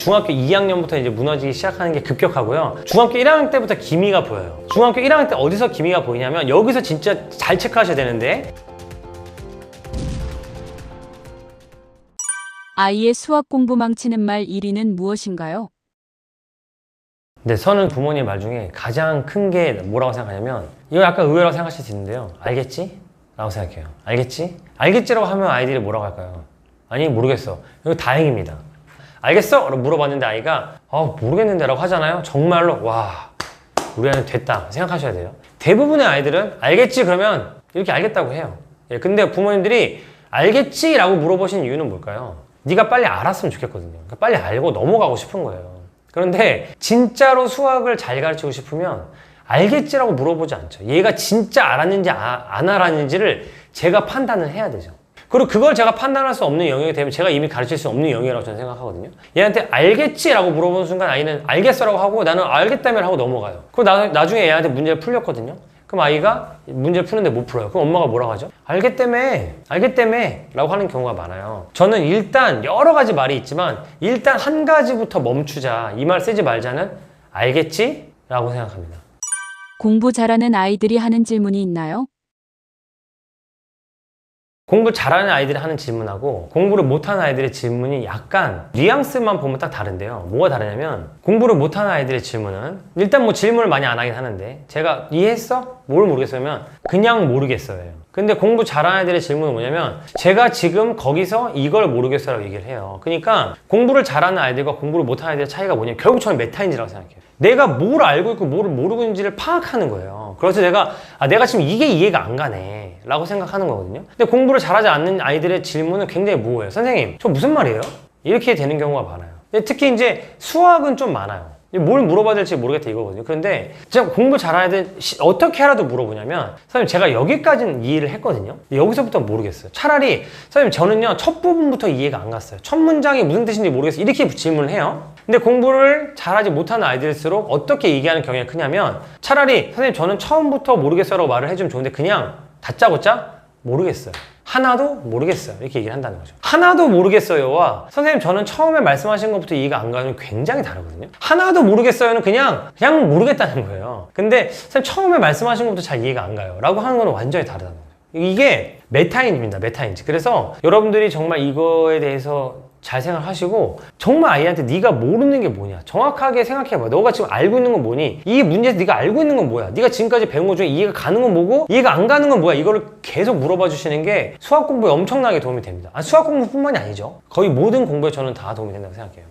중학교 2학년부터 이제 무너지기 시작하는 게 급격하고요. 중학교 1학년 때부터 기미가 보여요. 중학교 1학년 때 어디서 기미가 보이냐면 여기서 진짜 잘 체크하셔야 되는데, 아이의 수학 공부 망치는 말 1위는 무엇인가요? 네, 저는 부모님 말 중에 가장 큰 게 뭐라고 생각하냐면, 이거 약간 의외라고 생각하실 수 있는데요. 알겠지? 라고 생각해요. 알겠지? 알겠지라고 하면 아이들이 뭐라고 할까요? 아니, 모르겠어. 이거 다행입니다. 알겠어? 라고 물어봤는데 아이가 모르겠는데 라고 하잖아요. 정말로 와, 우리 아이는 됐다 생각하셔야 돼요. 대부분의 아이들은 알겠지 그러면 이렇게 알겠다고 해요. 예, 근데 부모님들이 알겠지? 라고 물어보신 이유는 뭘까요? 네가 빨리 알았으면 좋겠거든요. 그러니까 빨리 알고 넘어가고 싶은 거예요. 그런데 진짜로 수학을 잘 가르치고 싶으면 알겠지라고 물어보지 않죠. 얘가 진짜 알았는지 안 알았는지를 제가 판단을 해야 되죠. 그리고 그걸 제가 판단할 수 없는 영역이 되면 제가 이미 가르칠 수 없는 영역이라고 저는 생각하거든요. 얘한테 알겠지? 라고 물어보는 순간 아이는 알겠어 라고 하고 나는 알겠다며 하고 넘어가요. 그리고 나중에 얘한테 문제를 풀렸거든요. 그럼 아이가 문제를 푸는데 못 풀어요. 그럼 엄마가 뭐라고 하죠? 알겠다며 라고 하는 경우가 많아요. 저는 일단 여러 가지 말이 있지만 일단 한 가지부터 멈추자, 이 말 쓰지 말자는 알겠지? 라고 생각합니다. 공부 잘하는 아이들이 하는 질문이 있나요? 공부 잘하는 아이들이 하는 질문하고 공부를 못하는 아이들의 질문이 약간 뉘앙스만 보면 딱 다른데요. 뭐가 다르냐면, 공부를 못하는 아이들의 질문은 일단 뭐 질문을 많이 안 하긴 하는데, 제가 이해했어? 뭘 모르겠어요? 그냥 모르겠어요. 근데 공부 잘하는 아이들의 질문은 뭐냐면, 제가 지금 거기서 이걸 모르겠어 라고 얘기를 해요. 그러니까 공부를 잘하는 아이들과 공부를 못하는 아이들의 차이가 뭐냐면 결국 저는 메타인지라고 생각해요. 내가 뭘 알고 있고 뭘 모르고 있는지를 파악하는 거예요. 그래서 내가 지금 이게 이해가 안 가네 라고 생각하는 거거든요. 근데 공부를 잘하지 않는 아이들의 질문은 굉장히 모호해요. 선생님, 저 무슨 말이에요? 이렇게 되는 경우가 많아요. 특히 이제 수학은 좀 많아요. 뭘 물어봐야 될지 모르겠다 이거거든요. 그런데 제가 공부 잘하는 애들 어떻게 하라도 물어보냐면, 선생님 제가 여기까지는 이해를 했거든요. 여기서부터 모르겠어요. 차라리 선생님 저는요 첫 부분부터 이해가 안 갔어요. 첫 문장이 무슨 뜻인지 모르겠어요. 이렇게 질문을 해요. 근데 공부를 잘하지 못하는 아이들일수록 어떻게 얘기하는 경향이 크냐면, 차라리 선생님 저는 처음부터 모르겠어요 라고 말을 해주면 좋은데 그냥 다짜고짜 모르겠어요, 하나도 모르겠어요 이렇게 얘기를 한다는 거죠. 하나도 모르겠어요와 선생님 저는 처음에 말씀하신 것부터 이해가 안 가는 굉장히 다르거든요. 하나도 모르겠어요는 그냥 모르겠다는 거예요. 근데 선생님 처음에 말씀하신 것부터 잘 이해가 안 가요 라고 하는 거는 완전히 다르다는 거죠. 이게 메타인지입니다. 메타인지. 그래서 여러분들이 정말 이거에 대해서 잘 생각하시고, 정말 아이한테 네가 모르는 게 뭐냐 정확하게 생각해봐. 너가 지금 알고 있는 건 뭐니? 이 문제에서 네가 알고 있는 건 뭐야? 네가 지금까지 배운 것 중에 이해가 가는 건 뭐고 이해가 안 가는 건 뭐야? 이거를 계속 물어봐 주시는 게 수학 공부에 엄청나게 도움이 됩니다. 수학 공부뿐만이 아니죠. 거의 모든 공부에 저는 다 도움이 된다고 생각해요.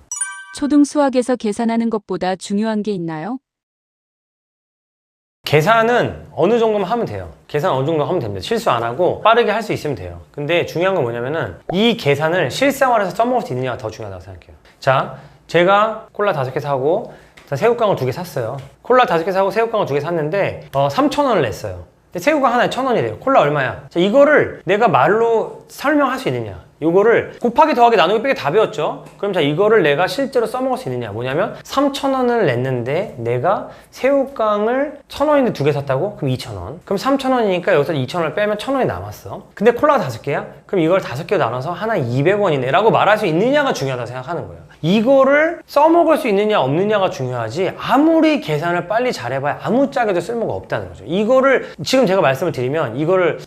초등 수학에서 계산하는 것보다 중요한 게 있나요? 계산은 어느 정도만 하면 돼요. 계산 어느 정도 하면 됩니다. 실수 안 하고 빠르게 할 수 있으면 돼요. 근데 중요한 건 뭐냐면은 이 계산을 실생활에서 써먹을 수 있느냐가 더 중요하다고 생각해요. 자, 제가 콜라 5개 사고 새우깡을 2개 샀어요. 콜라 5개 사고 새우깡을 2개 샀는데 3,000원을 냈어요. 근데 새우깡 하나에 1,000원이래요. 콜라 얼마야? 자, 이거를 내가 말로 설명할 수 있느냐? 이거를 곱하기 더하기 나누기 빼기 다 배웠죠? 그럼 자, 이거를 내가 실제로 써먹을 수 있느냐? 뭐냐면 3,000원을 냈는데 내가 새우깡을 1,000원인데 2개 샀다고? 그럼 2,000원. 그럼 3,000원이니까 여기서 2,000원을 빼면 1,000원이 남았어. 근데 콜라가 5개야? 그럼 이걸 5개로 나눠서 하나 200원이네 라고 말할 수 있느냐가 중요하다고 생각하는 거예요. 이거를 써먹을 수 있느냐 없느냐가 중요하지, 아무리 계산을 빨리 잘해봐야 아무짝에도 쓸모가 없다는 거죠. 이거를 지금 제가 말씀을 드리면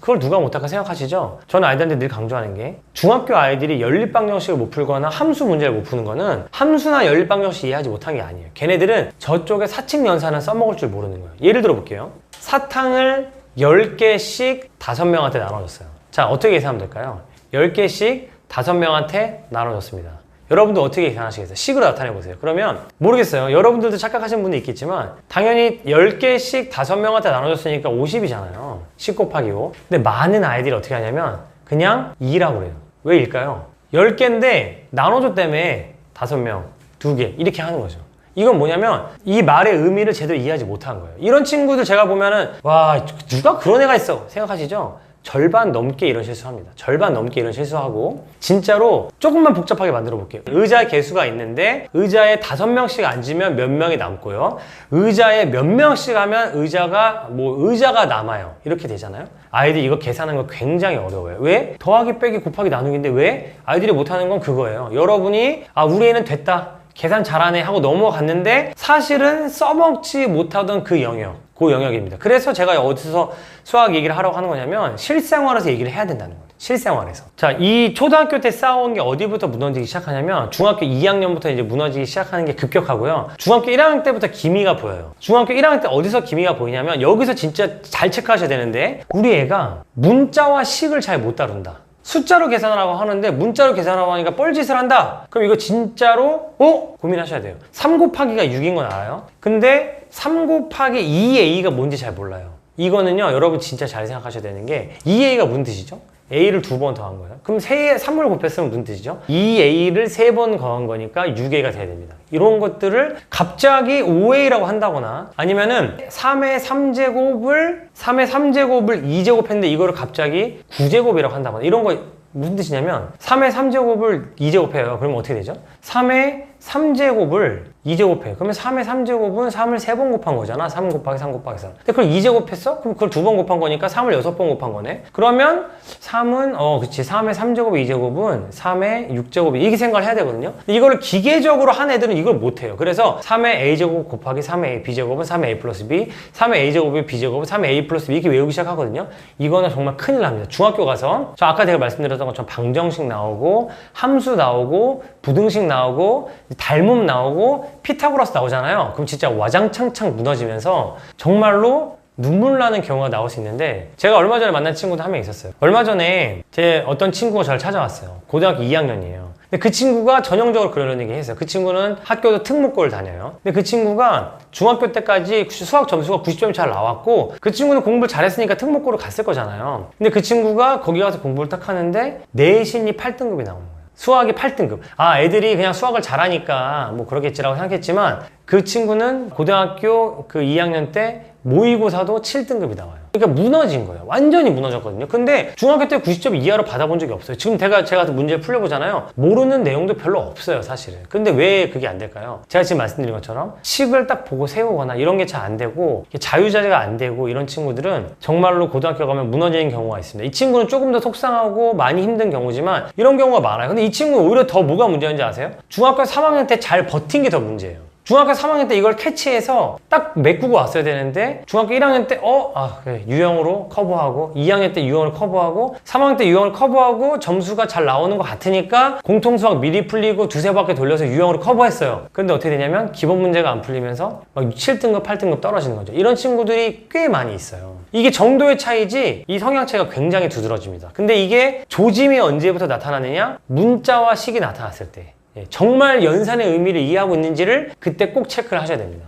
그걸 누가 못할까 생각하시죠? 저는 아이들한테 늘 강조하는 게, 중학교 아이들이 연립방정식을 못 풀거나 함수 문제를 못 푸는 거는 함수나 연립방정식 이해하지 못한 게 아니에요. 걔네들은 저쪽에 사칙 연산을 써먹을 줄 모르는 거예요. 예를 들어 볼게요. 사탕을 10개씩 5명한테 나눠줬어요. 자, 어떻게 계산하면 될까요? 10개씩 5명한테 나눠줬습니다. 여러분도 어떻게 계산하시겠어요? 식으로 나타내보세요. 그러면 모르겠어요. 여러분들도 착각하시는 분도 있겠지만 당연히 10개씩 5명한테 나눠줬으니까 50이잖아요. 10 곱하기 5. 근데 많은 아이들이 어떻게 하냐면 그냥 2라고 그래요. 왜일까요? 10개인데 나눠줬다며 5명, 2개 이렇게 하는 거죠. 이건 뭐냐면 이 말의 의미를 제대로 이해하지 못한 거예요. 이런 친구들 제가 보면은 와, 누가 그런 애가 있어 생각하시죠? 절반 넘게 이런 실수합니다. 절반 넘게 이런 실수하고, 진짜로 조금만 복잡하게 만들어 볼게요. 의자 개수가 있는데 의자에 5명씩 앉으면 몇 명이 남고요, 의자에 몇 명씩 하면 의자가 남아요. 이렇게 되잖아요. 아이들이 이거 계산하는 거 굉장히 어려워요. 왜? 더하기 빼기 곱하기 나누기인데 왜? 아이들이 못하는 건 그거예요. 여러분이 우리 애는 됐다, 계산 잘하네 하고 넘어갔는데 사실은 써먹지 못하던 그 영역입니다. 그래서 제가 어디서 수학 얘기를 하라고 하는 거냐면 실생활에서 얘기를 해야 된다는 거예요. 실생활에서. 자, 이 초등학교 때 쌓아온 게 어디부터 무너지기 시작하냐면 중학교 2학년부터 이제 무너지기 시작하는 게 급격하고요. 중학교 1학년 때부터 기미가 보여요. 중학교 1학년 때 어디서 기미가 보이냐면 여기서 진짜 잘 체크하셔야 되는데 우리 애가 문자와 식을 잘 못 다룬다. 숫자로 계산하라고 하는데 문자로 계산하라고 하니까 뻘짓을 한다. 그럼 이거 진짜로 고민하셔야 돼요. 3 곱하기가 6인 건 알아요? 근데 3 곱하기 2a가 뭔지 잘 몰라요. 이거는요 여러분 진짜 잘 생각하셔야 되는 게 2a가 무슨 뜻이죠? a를 2번 더한 거예요. 그럼 3을 곱했으면 무슨 뜻이죠? 2a를 3번 더한 거니까 6a가 돼야 됩니다. 이런 것들을 갑자기 5a라고 한다거나 아니면은 3의 3제곱을 2제곱 했는데 이거를 갑자기 9제곱이라고 한다거나 이런 거 무슨 뜻이냐면 3의 3제곱을 2제곱해요. 그러면 어떻게 되죠? 3의 3제곱을 2제곱해요. 그러면 3의 3제곱은 3을 3번 곱한 거잖아. 3 곱하기 3 곱하기 3. 근데 그걸 2제곱했어? 그럼 그걸 2번 곱한 거니까 3을 6번 곱한 거네. 그러면 3은 그치 3의 3제곱 2제곱은 3의 6제곱 이렇게 생각을 해야 되거든요. 이거를 기계적으로 한 애들은 이걸 못해요. 그래서 3의 a제곱 곱하기 3의 a b제곱은 3의 a 플러스 b 3의 a제곱의 b제곱은 3의 a 플러스 b 이렇게 외우기 시작하거든요. 이거는 정말 큰일 납니다. 중학교 가서 저 아까 제가 말씀드렸던 것처럼 방정식 나오고 함수 나오고 부등식 나오고 닮음 나오고 피타고라스 나오잖아요. 그럼 진짜 와장창창 무너지면서 정말로 눈물 나는 경우가 나올 수 있는데 제가 얼마 전에 만난 친구도 한 명 있었어요. 얼마 전에 제 어떤 친구가 저를 찾아왔어요. 고등학교 2학년이에요. 근데 그 친구가 전형적으로 그런 얘기 했어요. 그 친구는 학교도 특목고를 다녀요. 근데 그 친구가 중학교 때까지 수학 점수가 90점이 잘 나왔고 그 친구는 공부를 잘했으니까 특목고를 갔을 거잖아요. 근데 그 친구가 거기 가서 공부를 딱 하는데 내신이 8등급이 나오는 거예요. 수학이 8등급. 애들이 그냥 수학을 잘하니까 뭐 그러겠지라고 생각했지만 그 친구는 고등학교 그 2학년 때 모의고사도 7등급이 나와요. 그러니까 무너진 거예요. 완전히 무너졌거든요. 근데 중학교 때 90점 이하로 받아본 적이 없어요. 지금 제가 문제를 풀려보잖아요. 모르는 내용도 별로 없어요, 사실은. 근데 왜 그게 안 될까요? 제가 지금 말씀드린 것처럼 식을 딱 보고 세우거나 이런 게 잘 안 되고 자유자재가 안 되고 이런 친구들은 정말로 고등학교 가면 무너지는 경우가 있습니다. 이 친구는 조금 더 속상하고 많이 힘든 경우지만 이런 경우가 많아요. 근데 이 친구는 오히려 더 뭐가 문제인지 아세요? 중학교 3학년 때 잘 버틴 게 더 문제예요. 중학교 3학년 때 이걸 캐치해서 딱 메꾸고 왔어야 되는데 중학교 1학년 때 그래, 유형으로 커버하고 2학년 때 유형을 커버하고 3학년 때 유형을 커버하고 점수가 잘 나오는 것 같으니까 공통수학 미리 풀리고 두세 바퀴 돌려서 유형으로 커버했어요. 근데 어떻게 되냐면 기본 문제가 안 풀리면서 막 7등급 8등급 떨어지는 거죠. 이런 친구들이 꽤 많이 있어요. 이게 정도의 차이지 이 성향 차이가 굉장히 두드러집니다. 근데 이게 조짐이 언제부터 나타나느냐? 문자와 식이 나타났을 때 정말 연산의 의미를 이해하고 있는지를 그때 꼭 체크를 하셔야 됩니다.